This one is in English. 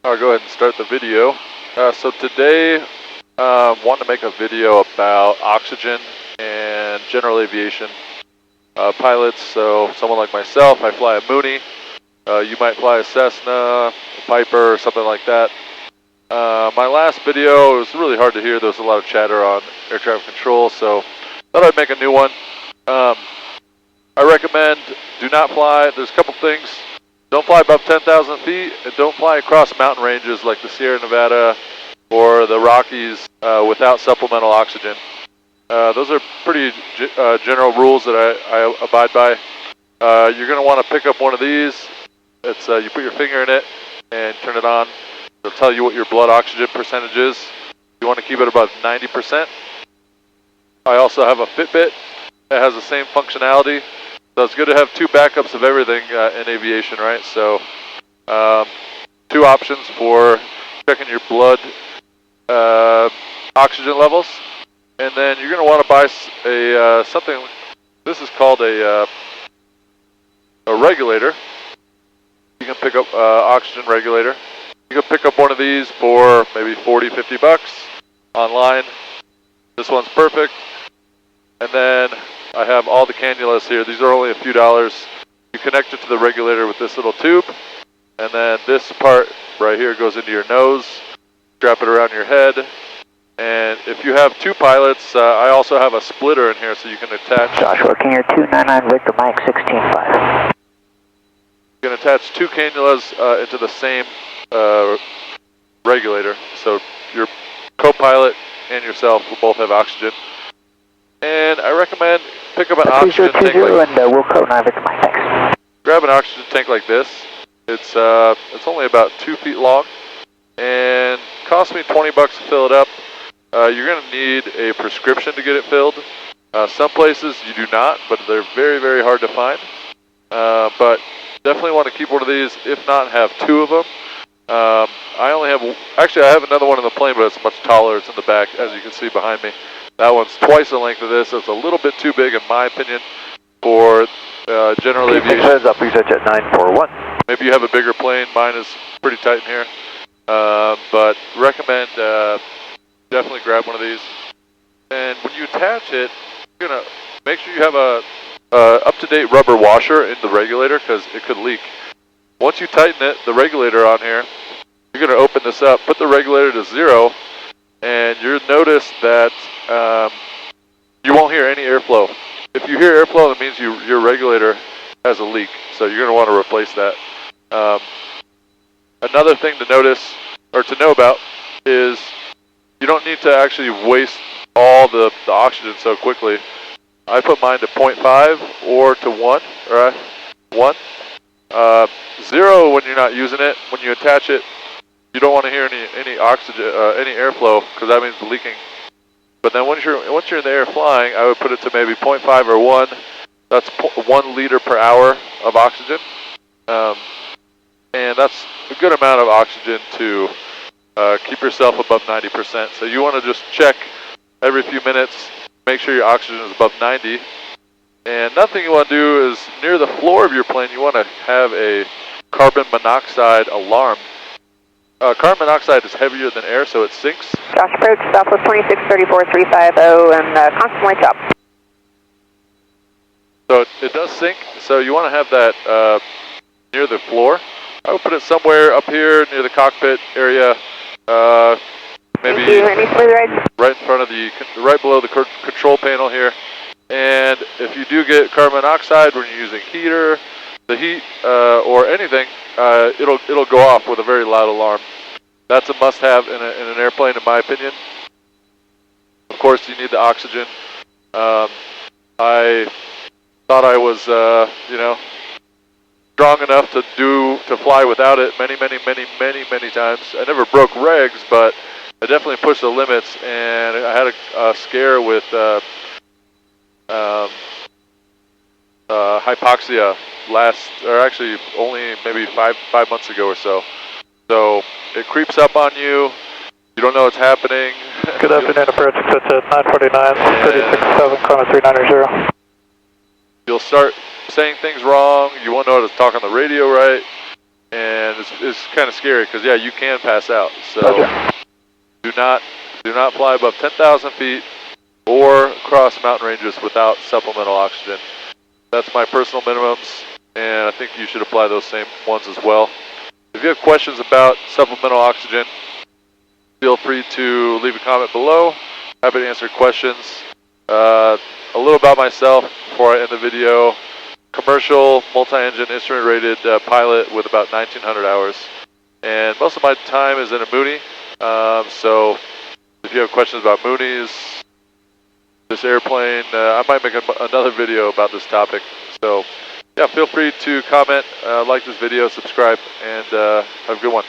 I'll go ahead and start the video. So today, want to make a video about oxygen and general aviation pilots. So someone like myself, I fly a Mooney. You might fly a Cessna, a Piper, or something like that. My last video, it was really hard to hear. There was a lot of chatter on air traffic control, so thought I'd make a new one. I recommend do not fly. There's a couple things. Don't fly above 10,000 feet, and don't fly across mountain ranges like the Sierra Nevada or the Rockies without supplemental oxygen. Those are pretty general rules that I abide by. You're going to want to pick up one of these. It's you put your finger in it and turn it on. It'll tell you what your blood oxygen percentage is. You want to keep it above 90%. I also have a Fitbit that has the same functionality. So it's good to have two backups of everything in aviation, right? So two options for checking your blood oxygen levels. And then you're going to want to buy something, this is called a regulator. You can pick up oxygen regulator. You can pick up one of these for maybe 40, 50 bucks online. This one's perfect. And then I have all the cannulas here. These are only a few dollars. You connect it to the regulator with this little tube. And then this part right here goes into your nose. Strap it around your head. And if you have two pilots, I also have a splitter in here so you can attach. Joshua, King Air 299 Victor Mike 16.5. You can attach two cannulas into the same regulator. So your co-pilot and yourself will both have oxygen. And I recommend pick up an oxygen tank like and we'll code 9 Victor Mike, thanks. Grab an oxygen tank like this. It's only about 2 feet long and cost me 20 bucks to fill it up. You're going to need a prescription to get it filled. Some places you do not, but they're very, very hard to find. But definitely want to keep one of these, if not have two of them. I only have, actually I have another one in the plane, but it's much taller. It's in the back, as you can see behind me. That one's twice the length of this. It's a little bit too big, in my opinion, for general aviation. Heads up, please at 941. Maybe you have a bigger plane. Mine is pretty tight in here. But recommend definitely grab one of these. And when you attach it, you're going to make sure you have a up-to-date rubber washer in the regulator because it could leak. Once you tighten it, the regulator on here, you're going to open this up, put the regulator to 0, and you'll notice that you won't hear any airflow. If you hear airflow, that means your regulator has a leak, so you're going to want to replace that. Another thing to notice, or to know about, is you don't need to actually waste all the oxygen so quickly. I put mine to 0.5 or to 1, or 1. 0 when you're not using it. When you attach it, you don't want to hear any oxygen, any airflow, because that means leaking. But then once you're in the air flying, I would put it to maybe 0.5 or 1. That's 1 liter per hour of oxygen, and that's a good amount of oxygen to keep yourself above 90%. So you want to just check every few minutes, make sure your oxygen is above 90. And another thing you want to do is near the floor of your plane, you want to have a carbon monoxide alarm. Carbon monoxide is heavier than air, so it sinks. Josh approach, Southwest 2634350 and constantly chop. So it does sink, so you want to have that near the floor. I would put it somewhere up here near the cockpit area, maybe right in front of right below the control panel here. And if you do get carbon monoxide when you're using heater, the heat or anything, it'll go off with a very loud alarm. That's a must-have in an airplane, in my opinion. Of course, you need the oxygen. I thought I was, strong enough to fly without it many times. I never broke regs, but I definitely pushed the limits, and I had a scare with hypoxia actually only maybe five months ago or so. So it creeps up on you. You don't know what's happening. Good afternoon, approach at 949, 367, Kona 390. You'll start saying things wrong. You won't know how to talk on the radio right. and it's kind of scary because yeah, you can pass out. So Roger. do not fly above 10,000 feet or cross mountain ranges without supplemental oxygen. That's my personal minimums, and I think you should apply those same ones as well. If you have questions about supplemental oxygen, feel free to leave a comment below. Happy to answer questions. A little about myself before I end the video. Commercial, multi-engine, instrument-rated pilot with about 1,900 hours. And most of my time is in a Mooney. So if you have questions about Moonies, this airplane, I might make another video about this topic. So yeah, feel free to comment, like this video, subscribe, and have a good one.